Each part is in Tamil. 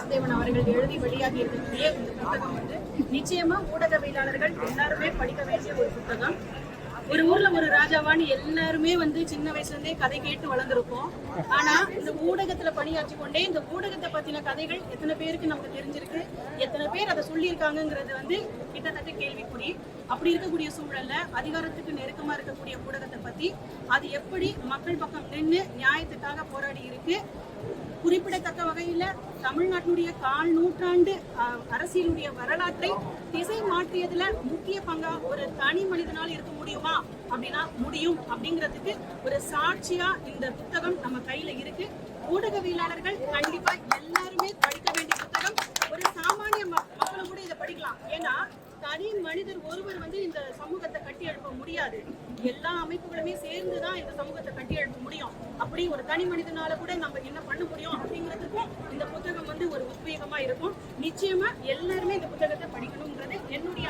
வாசுதேவன் அவர்கள் எழுதி வெளியாகி இருக்கக்கூடிய இந்த புத்தகம் வந்து நிச்சயமா ஊடகவியலாளர்கள் எல்லாருமே படிக்க வேண்டிய ஒரு புத்தகம். ஒரு ஊர்ல ஒரு ராஜாவான்னு எல்லாருமே வந்து சின்ன வயசுல இருந்தே கதை கேட்டு வளர்ந்துருப்போம். ஆனா இந்த ஊடகத்துல பணியாற்றி கொண்டே இந்த ஊடகத்தை பத்தின கதைகள் எத்தனை பேருக்கு நமக்கு தெரிஞ்சிருக்கு, எத்தனை பேர் அதை சொல்லியிருக்காங்கிறது வந்து கிட்டத்தட்ட கேள்விக்குறி. அப்படி இருக்கக்கூடிய சூழல்ல அதிகாரத்துக்கு நெருக்கமா இருக்கக்கூடிய ஊடகத்தை பத்தி அது எப்படி மக்கள் பக்கம் நின்று நியாயத்துக்காக போராடி இருக்கு, குறிப்பிடத்தக்க வகையில தமிழ்நாட்டினுடைய 1/4 நூற்றாண்டு அரசியலுடைய வரலாற்றை திசை மாற்றியதுல முக்கிய பங்கா ஒரு தனி மனிதனால் இருக்க முடியுமா அப்படின்னா முடியும் அப்படிங்கிறதுக்கு ஒரு சாட்சியா இந்த புத்தகம் நம்ம கையில இருக்கு. ஊடகவியலாளர்கள் கண்டிப்பா எல்லாருமே படிக்க வேண்டிய புத்தகம். ஒரு சாமானிய மக்களும் கூட இதை படிக்கலாம். ஏன்னா தனி மனிதர் ஒருவர் வந்து இந்த சமூகத்தை கட்டி எழுப்ப முடியாது. எல்லா அமைப்புகளுமே சேர்ந்துதான் இந்த சமூகத்தை கட்டி எழுப்ப முடியும். அப்படி ஒரு தனி மனிதனால கூட நம்ம என்ன பண்ண முடியும் அப்படிங்கிறதுக்கும் இந்த புத்தகம் வந்து ஒரு உத்வேகமா இருக்கும். நிச்சயமா எல்லாருமே இந்த புத்தகத்தை படிக்கணும்ன்றது என்னுடைய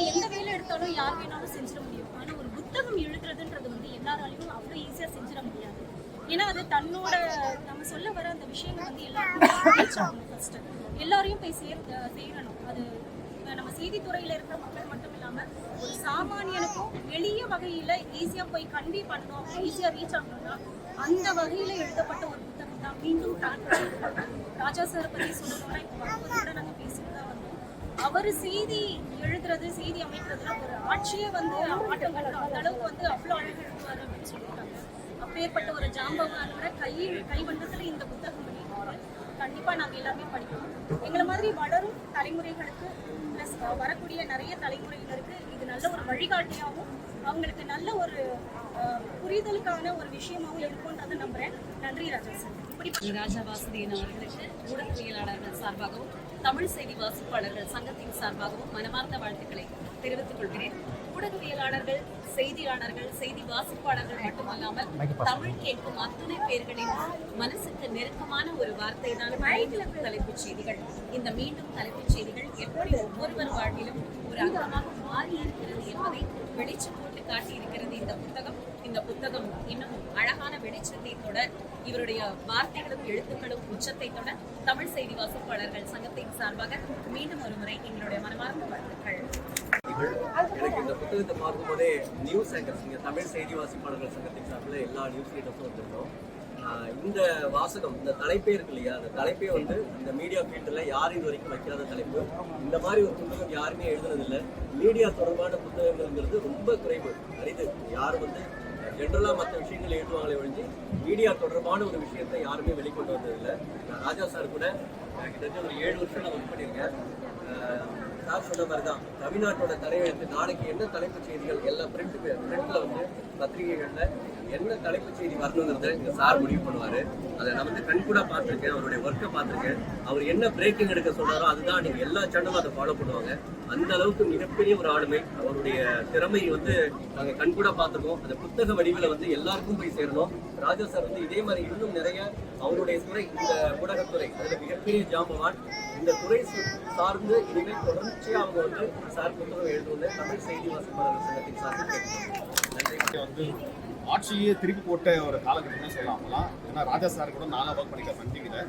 எந்த வேலை எடுத்தாலும் யார் வேணாலும் செஞ்சிட முடியும். ஆனா ஒரு புத்தகம் எழுதுறதுன்றது வந்து எல்லாராலையும் அவ்வளவு ஈஸியா செஞ்சிட முடியாது. ஏன்னா அது தன்னோட நம்ம சொல்ல வர அந்த விஷயங்கள் வந்து எல்லாருக்கும் ஃபர்ஸ்ட் எல்லாரையும் போய் சேரணும். அது நம்ம செய்தித்துறையில இருக்கிற மக்கள் மட்டும் இல்லாம ஒரு சாமானியனுக்கும் எளிய வகையில ஈஸியா போய் கன்வே பண்ணணும், ஈஸியா ரீச் ஆகணும்னா அந்த வகையில எழுதப்பட்ட ஒரு புத்தகம் தான். மீண்டும் ராஜா சார் பத்தி சொல்லணும்னா இப்போ கூட நாங்க பேசிட்டு தான் வந்தோம். அவர் செய்தி எழுதுறது, செய்தி அமைக்கிறதுல ஒரு ஆட்சியே வந்து ஆட்டம் கட்டணும். அந்த அளவுக்கு வந்து அவ்வளவு அழகு எழுதுவாரு அப்படின்னு சொல்லியிருக்காங்க. அப்பேற்பட்ட ஒரு ஜாம்பவானோட கைவண்ணத்துல இந்த புத்தகம் பண்ணியிருக்காரு. கண்டிப்பா நாங்க எல்லாமே படிக்கணும். எங்களை மாதிரி வளரும் தலைமுறைகளுக்கு பிளஸ் வரக்கூடிய நிறைய தலைமுறையினருக்கு இது நல்ல ஒரு வழிகாட்டியாகவும் அவங்களுக்கு நல்ல ஒரு புரிதலுக்கான ஒரு விஷயமாகவும் இருக்கும்ன்றதை நம்புறேன். நன்றி ராஜா சார். இப்படி ராஜா வாசுதேவன் அவர்களுக்கு ஊடகவியலாளர்கள் சார்பாகவும் தமிழ் செய்தி வாசிப்பாளர்கள் சங்கத்தின் சார்பாகவும் மனமார்ந்த வாழ்த்துக்களை தெரிவித்துக் கொள்கிறேன். ஊடகவியலாளர்கள், செய்தியாளர்கள், செய்தி வாசிப்பாளர்கள் மட்டுமல்லாமல் தமிழ் கேட்கும் அத்தனை பேர்களின் மனசுக்கு நெருக்கமான ஒரு வார்த்தை தான் தலைப்புச் செய்திகள். இந்த மீண்டும் தலைப்புச் செய்திகள் எப்படி ஒவ்வொருவர் வாழ்விலும் ஒரு அங்கமாக மாறி இருக்கிறது என்பதை வெளிச்சம் போட்டு காட்டியிருக்கிறது இந்த புத்தகம் இன்னும் அழகான வெளிச்சத்தை தொட, இவருடைய வார்த்தைகளும் எழுத்துக்களும் உச்சத்தை தொட தமிழ் செய்தி வாசிப்பாளர்கள் சங்கத்தின் சார்பாக மீண்டும் ஒரு முறை எங்களுடைய மனமார்ந்த வாழ்த்துக்கள். எனக்கு இந்த புத்தகத்தை பார்க்கும்போதே நியூஸ் ஆங்கர்ஸ், நீங்க தமிழ் செய்தி வாசிப்பாளர்கள் சங்கத்தின் சார்பில் எல்லா நியூஸ் ரீடர்ஸும் வந்திருந்தோம். இந்த வாசகம், இந்த தலைப்பே இருக்கு இல்லையா, அந்த தலைப்பே வந்து இந்த மீடியா ஃபீல்டில் யாரும் இது வரைக்கும் வைக்காத தலைப்பு. இந்த மாதிரி ஒரு புத்தகம் யாருமே எழுதுனதில்லை. மீடியா தொடர்பான புத்தகங்கள்ங்கிறது ரொம்ப குறைவு, அரிது. யாரும் வந்து ஜென்ரலாக மற்ற விஷயங்கள் எழுதுவாங்களே ஒழிஞ்சு மீடியா தொடர்பான ஒரு விஷயத்தை யாருமே வெளிக்கொண்டு வந்ததில்லை. ராஜா சார் கூட கிட்டத்தட்ட ஒரு 7 வருஷம் நான் ஒர்க் பண்ணியிருக்கேன். சார் சொன்ன மாதிரி தான் தமிழ்நாட்டோட தலையெழுத்து, நாளைக்கு என்ன தலைப்புச் செய்திகள் எல்லா பிரிண்ட்ல வந்து பத்திரிகைகளில் என்ன தலைப்புச் செய்தி வரணுங்கிறத இங்கே சார் முடிவு பண்ணுவார். அதை நான் வந்து கண்கூட பார்த்துருக்கேன், அவருடைய ஒர்க்கை பார்த்துருக்கேன். அவர் என்ன பிரேக்கிங் எடுக்க சொல்றாரோ அதுதான் நீங்கள் எல்லா சேனலும் அதை ஃபாலோ பண்ணுவாங்க. அந்த அளவுக்கு மிகப்பெரிய ஒரு ஆளுமை. அவருடைய திறமை வந்து நாங்கள் கண்கூட பார்த்துருக்கோம். அந்த புத்தக வடிவில் வந்து எல்லாருக்கும் போய் சேரணும். ராஜா சார் வந்து இதே மாதிரி இன்னும் நிறைய அவருடைய துறை, இந்த ஊடகத்துறை, அதில் மிகப்பெரிய ஜாம்பவான். இந்த துறை சார்ந்து இனிமேல் தொடர்ச்சியாக அவங்க வந்து சார் புத்தகம் எழுதுவது தமிழ் செய்தி வாசிப்பாளர்கள் சங்கத்தின் சார்பில் வந்து ஆட்சியே திருப்பி போட்ட ஒரு காலகட்டம்னு சொல்லலாம். ஏன்னா ராஜா சார் கூட நானா ஒர்க் பண்ணிக்க சந்திக்கிட்ட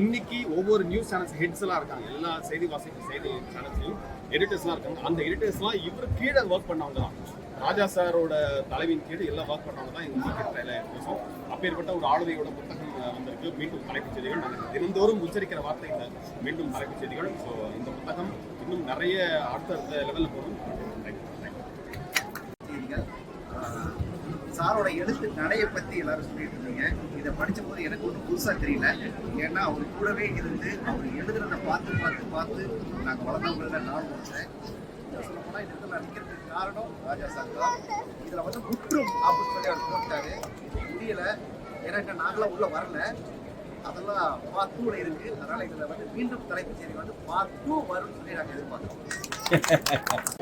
இன்னைக்கு ஒவ்வொரு நியூஸ் சேனல்ஸ் ஹெட்ஸ் எல்லாம் இருக்காங்க. எல்லா செய்தி சேனல்ஸ்லையும் எடிட்டர்ஸ்லாம் இருக்காங்க. அந்த எடிட்டர்ஸ்லாம் இவர் கீழே ஒர்க் பண்ணவங்க தான். ராஜா சாரோட தலைவின் கீழே எல்லாம் ஒர்க் பண்ணவங்க தான் எங்கள் பேசும். அப்பேற்பட்ட ஒரு ஆளுமையோட புத்தகம் வந்திருக்கு. மீண்டும் தலைப்புச் செய்திகள். நாங்கள் தினந்தோறும் உச்சரிக்கிற வார்த்தை இந்த மீண்டும் தலைப்புச் செய்திகள். ஸோ இந்த புத்தகம் இன்னும் நிறைய அடுத்தடுத்த லெவலில் போகும். சாரோட எழுத்து நடையை பற்றி எல்லாரும் சொல்லிட்டு இருந்தீங்க. இதை படித்த போது எனக்கு ஒன்றும் புதுசாக தெரியல. ஏன்னா அவர் கூடவே இருந்து அவர் எழுதுறதை பார்த்து நாங்கள் வளர்ந்தவங்கள நானும் வச்சேன். சொல்லப்போனால் இந்த இடத்துல நிற்கிறதுக்கு காரணம் ராஜா சார் தான். இதில் வந்து முற்றும் அப்படின்னு சொல்லி அவர் போட்டாரு. முடியலை, ஏன்னா நாங்களாம் உள்ளே வரல. அதெல்லாம் பார்ட் 2ல இருக்கு. அதனால இதில் வந்து மீண்டும் தலைப்புச் செய்தி வந்து பார்ட் 2 வரும்னு சொல்லி நாங்கள் எதிர்பார்க்கிறோம்.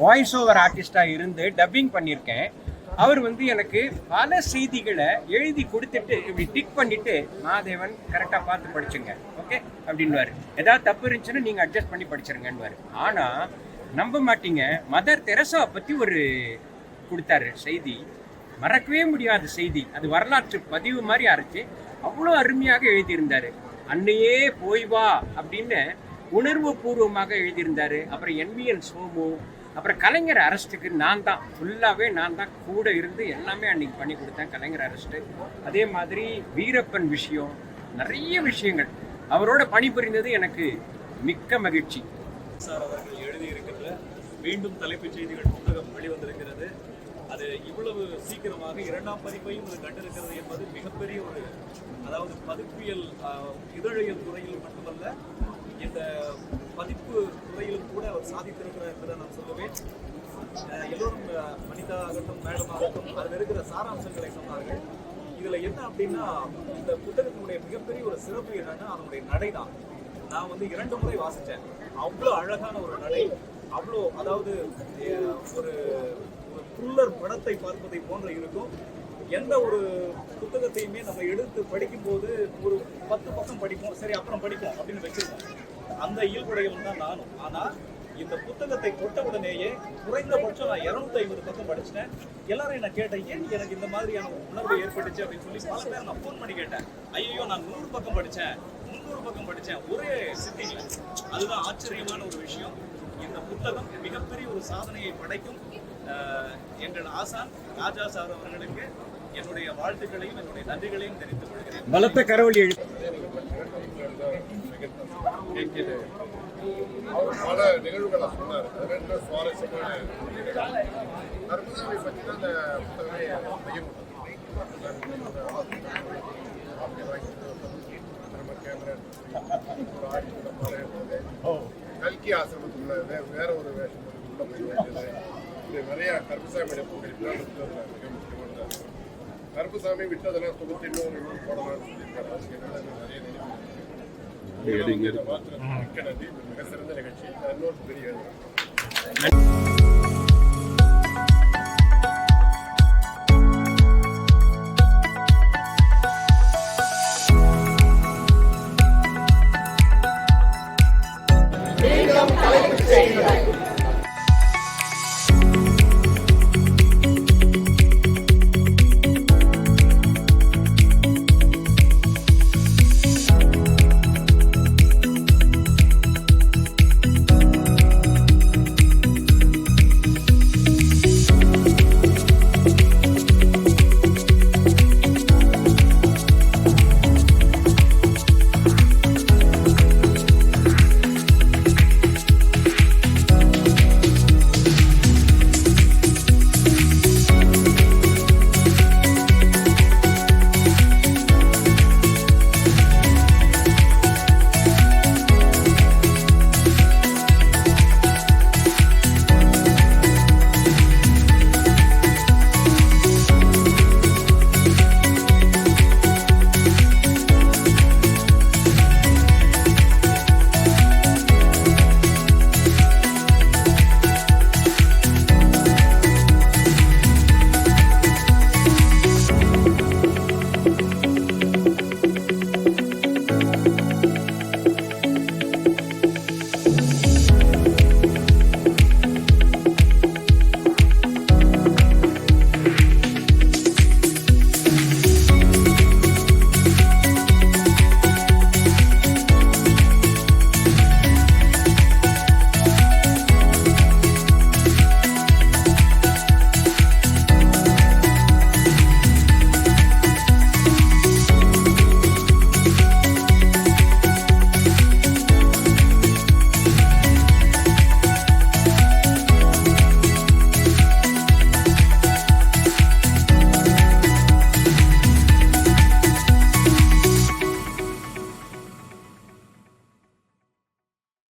வாய்ஸ் ஓவர் ஆர்டிஸ்டாக இருந்து டப்பிங் பண்ணியிருக்கேன். அவர் வந்து எனக்கு பல செய்திகளை எழுதி கொடுத்துட்டு இப்படி டிக் பண்ணிட்டு மாதேவன் கரெக்டாக பார்த்து படிச்சுங்க ஓகே அப்படின்வாரு. ஏதாவது தப்பு இருந்துச்சுன்னா நீங்கள் அட்ஜஸ்ட் பண்ணி படிச்சிருங்கன்னுவார். ஆனால் நம்ப மாட்டீங்க, மதர் தெரசா பற்றி ஒரு கொடுத்தாரு செய்தி, மறக்கவே முடியாத செய்தி. அது வரலாற்று பதிவு மாதிரி அரைச்சி அவ்வளோ அருமையாக எழுதியிருந்தாரு. அன்னையே போய் வா அப்படின்னு உணர்வு பூர்வமாக எழுதியிருந்தாரு. அப்புறம் NVN சோமு, அப்புறம் கலைஞர் அரெஸ்ட்டுக்கு நான் தான் கூட இருந்து எல்லாமே அன்னைக்கு பண்ணி கொடுத்தேன். கலைஞர் அரெஸ்ட்டு, அதே மாதிரி வீரப்பன் விஷயம், நிறைய விஷயங்கள் அவரோட பணிபுரிந்தது எனக்கு மிக்க மகிழ்ச்சி. சார் அவர்கள் எழுதியிருக்கின்ற மீண்டும் தலைப்புச் செய்திகள் புத்தகம் வெளிவந்திருக்கிறது. அது இவ்வளவு சீக்கிரமாக 2ஆம் பதிப்பையும் அது கண்டிருக்கிறது என்பது மிகப்பெரிய ஒரு, அதாவது பதிப்பியல் இதழியல் துறையில் மட்டுமல்ல, இந்த பதிப்பு துறையிலும் கூட அவர் சாதித்திருக்கிறார் என்பதை நான் சொல்லுவேன். எல்லோரும் வனிதா ஆகட்டும், மேடம் ஆகட்டும், அதில் இருக்கிற சாராம்சங்களை சொன்னார்கள். இதுல என்ன அப்படின்னா, இந்த புத்தகத்தினுடைய மிகப்பெரிய ஒரு சிறப்பு என்னன்னா அதனுடைய நடை தான். நான் வந்து 2 முறை வாசித்தேன். அவ்வளோ அழகான ஒரு நடை, அவ்வளோ, அதாவது ஒரு த்ரில்லர் படத்தை பார்ப்பதை போன்ற இருக்கும். எந்த ஒரு புத்தகத்தையுமே நம்ம எடுத்து படிக்கும்போது ஒரு 10 பக்கம் படிப்போம், சரி அப்புறம் படிப்போம் அப்படின்னு வச்சிருக்கோம். அந்த இயல்புடையவன் தான் நானும். ஆனால் இந்த புத்தகத்தை தொட்ட உடனேயே குறைந்தபட்சம் நான் 250 பக்கம் படிச்சிட்டேன். எல்லாரும் என்ன கேட்டேன், ஏன் எனக்கு இந்த மாதிரியான ஒரு உணர்வு ஏற்பட்டுச்சு அப்படின்னு சொல்லி பல பேர் நான் ஃபோன் பண்ணி கேட்டேன். ஐயோ, நான் 100 பக்கம் படித்தேன், 300 பக்கம் படித்தேன் ஒரே சிட்டியில். அதுதான் ஆச்சரியமான ஒரு விஷயம். இந்த புத்தகம் மிகப்பெரிய ஒரு சாதனையை படைக்கும். எங்கள் ஆசான் ராஜா சார் அவர்களுக்கு என்னுடைய வாழ்த்துக்களையும் என்னுடைய நன்றிகளையும் தெரிவித்துக் கொள்கிறேன். பலத்த கரவொலி அவர் பல நிகழ்வுகளை சொன்னார். ரெண்டு சுவாரஸ்யமான கருப்புசாமி பற்றி தான் இந்த புத்தகமே கல்கி ஆசிரமத்துக்குள்ள வேற ஒரு வேஷம் உள்ள போய் வேண்டியது. இது நிறைய கருப்புசாமியோட புத்தகத்தில் மிக முக்கியமானது. கருப்புசாமி விட்டதெல்லாம் தொகுத்து இன்னொரு போடலாம்னு சொல்லியிருக்காரு. அதுக்கு என்னால் நிறைய நினைவு மிக்க நன்றி. மிக சிறந்த நிகழ்ச்சி. இன்னொரு பெரிய